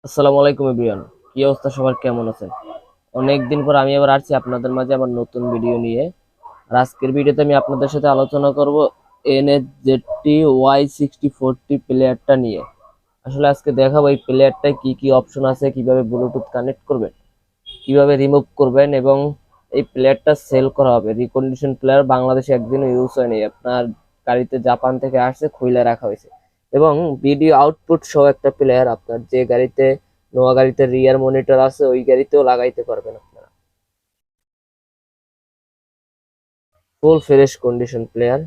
আসসালামু আলাইকুম এভরিওয়ান। কি অবস্থা সবার, কেমন আছেন? অনেকদিন পর আমি আবার আসছি আপনাদের মাঝে আবার নতুন ভিডিও নিয়ে। আর আজকের ভিডিওতে আমি আপনাদের সাথে আলোচনা করব NH-ZT-Y6040 প্লেয়ারটা নিয়ে। আসলে আজকে দেখাবো এই প্লেয়ারটায় কি কি অপশন আছে, কিভাবে ব্লুটুথ কানেক্ট করবেন, কিভাবে রিমুভ করবেন, এবং এই প্লেয়ারটা সেল করা হবে। রিকন্ডিশন প্লেয়ার বাংলাদেশে একদিনও ইউজ হয়নি, আপনার গাড়িতে জাপান থেকে আসছে, খুইলা রাখা হয়েছে। এবং ভিডিও আউটপুট সহ একটা প্লেয়ার, আপনার যে গাড়িতে নোয়া গাড়িতে রিয়ার মনিটর আছে ওই গাড়িতেও লাগাইতে পারবেন আপনারা। Full fresh condition player.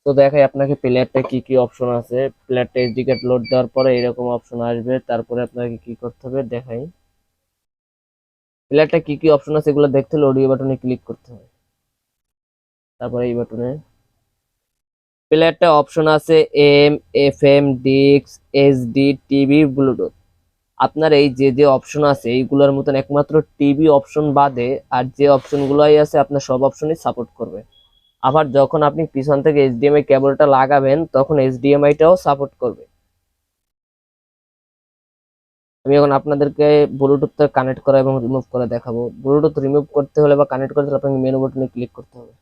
তো দেখাই আপনাকে প্লেয়ারটা কি কি অপশন আছে। প্লেয়ারটা এসডি কার্ড লোড দেওয়ার পরে এরকম অপশন আসবে, তারপরে আপনাকে কি করতে হবে দেখাই। প্লেয়ারটা কি কি অপশন আছে এগুলো দেখতে হলে অডিও বাটনে ক্লিক করতে হবে। তারপরে এই বাটনে প্লেয়ারটা অপশন আছে এম, এফএম, ডিক্স, এইচডি, টিভি, ব্লুটুথ। আপনার এই যে যে অপশন আছে এইগুলোর মতন একমাত্র টিভি অপশন বাদে আর যে অপশনগুলোই আছে আপনার সব অপশনই সাপোর্ট করবে। আবার যখন আপনি পিছন থেকে এইচডিএমআই কেবলটা লাগাবেন তখন এইচডিএমআইটাও সাপোর্ট করবে। আমি এখন আপনাদেরকে ব্লুটুথটা কানেক্ট করা এবং রিমুভ করে দেখাবো। ব্লুটুথ রিমুভ করতে হলে বা কানেক্ট করতে হলে আপনাকে মেনু বাটনে ক্লিক করতে হবে।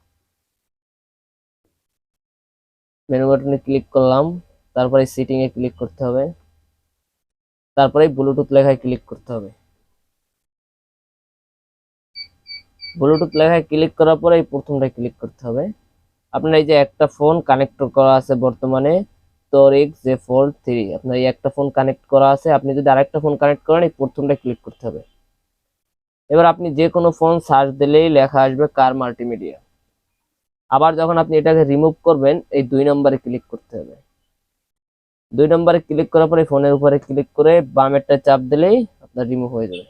মেনু বাটনে ক্লিক করলাম, তারপরে সেটিং এ ক্লিক করতে হবে, তারপরে ব্লুটুথ লেখায় ক্লিক করতে হবে। ব্লুটুথ লেখায় ক্লিক করার পরে এই প্রথমটায় ক্লিক করতে হবে। আপনার এই যে একটা ফোন কানেক্ট করা আছে বর্তমানে, তোরিক J4 3, আপনার এই একটা ফোন কানেক্ট করা আছে। আপনি যদি আরেকটা ফোন কানেক্ট করেন এই প্রথমটা ক্লিক করতে হবে। এবার আপনি যে কোনো ফোন সার্চ দিলেই লেখা আসবে কার মাল্টিমিডিয়া। আবার যখন আপনি এটাকে রিমুভ করবেন এই 2 নম্বরে ক্লিক করতে হবে। 2 নম্বরে ক্লিক করার পরে ফোনের উপরে ক্লিক করে বামেরটা চাপ দিলেই আপনার রিমুভ হয়ে যাবে।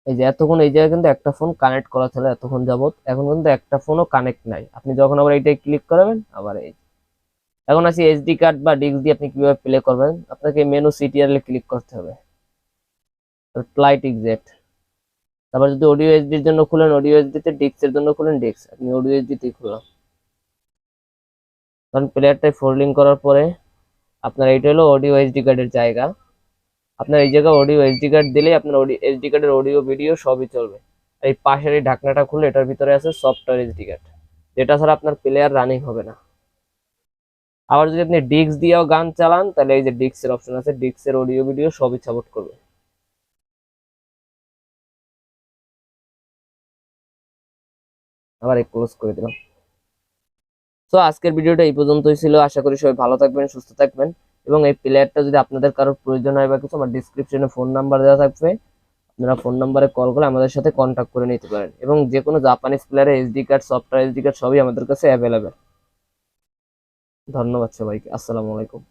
এই যে এতক্ষণ এই জায়গায় কিন্তু একটা ফোন কানেক্ট করা ছিল এতক্ষণ যাবত, এখন কিন্তু একটা ফোনও কানেক্ট নাই। আপনি যখন আবার এইটাই ক্লিক করবেন আবার এই এখন আসি এসডি কার্ড বা ডিস্ক দিয়ে আপনি কিভাবে প্লে করবেন। আপনাকে মেনু সিটিআর এ ক্লিক করতে হবে, ফ্লাইট এক্সিট। তারপর যদি অডিও এসডির জন্য খুলেন অডিও এসডি তে, ডিস্কের জন্য খুলেন ডিস্ক। আপনি অডিও এসডি তে খুললাম, কারণ প্লেয়ারটাই ফোল্ডিং করার পরে আপনার এইটা হলো অডিও এসডি কার্ডের জায়গা। আপনার এই জায়গায় অডিও এসডি কার্ড দিলেই আপনার এসডি কার্ডের অডিও ভিডিও সবই চলবে। আর এই পাশের এই ঢাকনাটা খুলে এটার ভিতরে আছে সফটওয়্যার এসডি কার্ড, যেটা ছাড়া আপনার প্লেয়ার রানিং হবে না। আবার যদি আপনি ডিস্ক দিয়েও গান চালান তাহলে এই যে ডিস্কের অপশন আছে, ডিস্কের অডিও ভিডিও সবই সাপোর্ট করবে। আবার ক্লোজ করে দিলাম। তো আজকের ভিডিওটা এই পর্যন্তই ছিল। আশা করি সবাই ভালো থাকবেন, সুস্থ থাকবেন। এবং এই প্লেয়ারটা যদি আপনাদের কারোর প্রয়োজন হয় বা কিছু, আমার ডিসক্রিপশনে ফোন নাম্বার দেওয়া থাকবে, আপনারা ফোন নাম্বারে কল করে আমাদের সাথে কন্ট্যাক্ট করে নিতে পারেন। এবং যে কোনো জাপানিজ প্লেয়ারের SD card, software SD card সবই আমাদের কাছে অ্যাভেলেবেল। ধন্যবাদ সবাইকে। আসসালামু আলাইকুম।